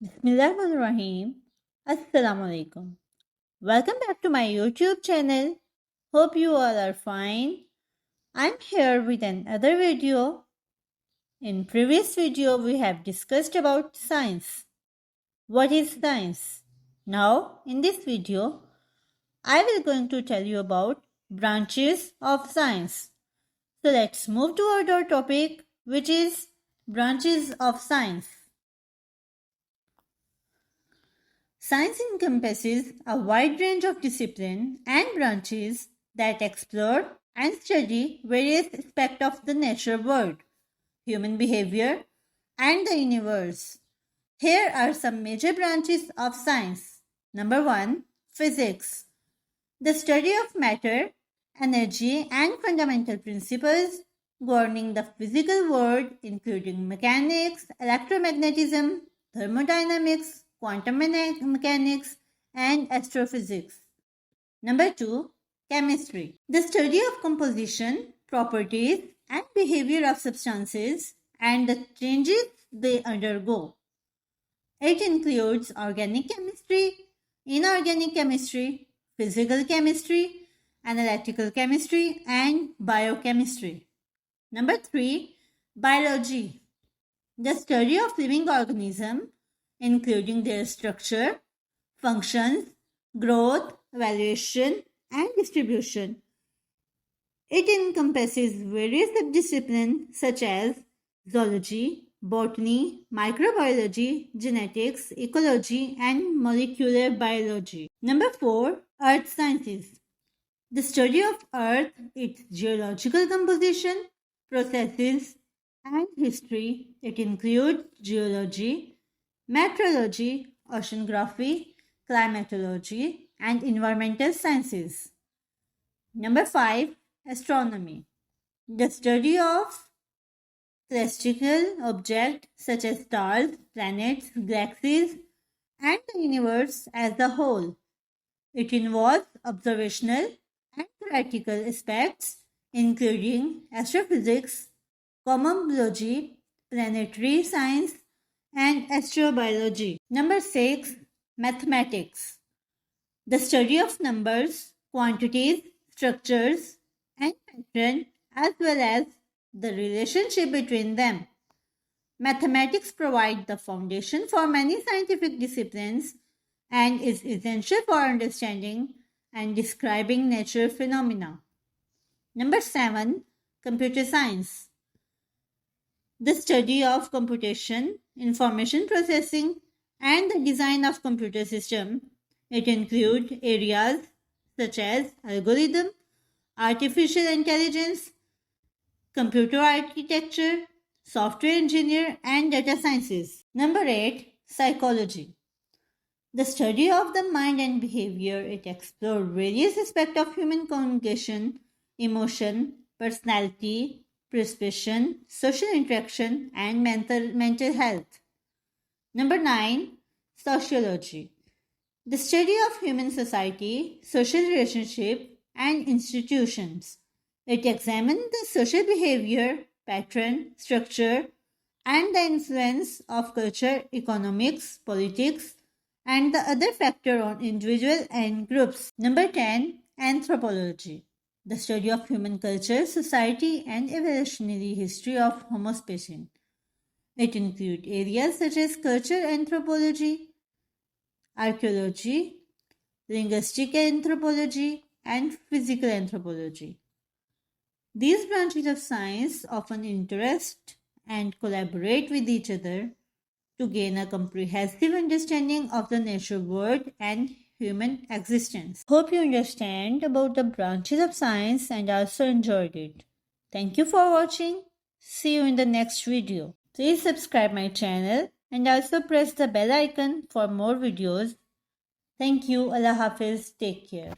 Bismillahirrahmanirrahim. Assalamu alaikum. Welcome back to my YouTube channel. Hope you all are fine. I'm here with another video. In previous video we have discussed about science. What is science? Now in this video I will going to tell you about branches of science. So let's move toward our topic, which is branches of science. Science encompasses a wide range of disciplines and branches that explore and study various aspects of the natural world, human behavior, and the universe. Here are some major branches of science. Number 1. Physics. The study of matter, energy, and fundamental principles governing the physical world, including mechanics, electromagnetism, thermodynamics, quantum mechanics, and astrophysics. Number 2. Chemistry. The study of composition, properties, and behavior of substances and the changes they undergo. It includes organic chemistry, inorganic chemistry, physical chemistry, analytical chemistry, and biochemistry. Number 3. Biology. The study of living organisms, including their structure, functions, growth, evaluation, and distribution. It encompasses various subdisciplines such as zoology, botany, microbiology, genetics, ecology, and molecular biology. Number 4. Earth sciences. The study of Earth, its geological composition, processes, and history. It includes geology, meteorology, oceanography, climatology, and environmental sciences. Number 5. Astronomy. The study of celestial objects such as stars, planets, galaxies, and the universe as a whole. It involves observational and theoretical aspects, including astrophysics, cosmology, planetary science, and astrobiology. Number 6. Mathematics. The study of numbers, quantities, structures, and patterns, as well as the relationship between them. Mathematics provides the foundation for many scientific disciplines and is essential for understanding and describing natural phenomena. Number 7. Computer science. The study of computation, information processing, and the design of computer system. It includes areas such as algorithm, artificial intelligence, computer architecture, software engineer, and data sciences. Number 8. Psychology. The study of the mind and behavior. It explores various aspects of human communication, emotion, personality, perception, social interaction, and mental health. Number 9. Sociology. The study of human society, social relationship, and institutions. It examines the social behavior, pattern, structure, and the influence of culture, economics, politics, and the other factor on individual and groups. Number 10. Anthropology. The study of human culture, society, and evolutionary history of Homo sapien. It includes areas such as cultural anthropology, archaeology, linguistic anthropology, and physical anthropology. These branches of science often interact and collaborate with each other to gain a comprehensive understanding of the natural world and human existence. Hope you understand about the branches of science and also enjoyed it. Thank you for watching. See you in the next video. Please subscribe my channel and also press the bell icon for more videos. Thank you. Allah Hafiz. Take care.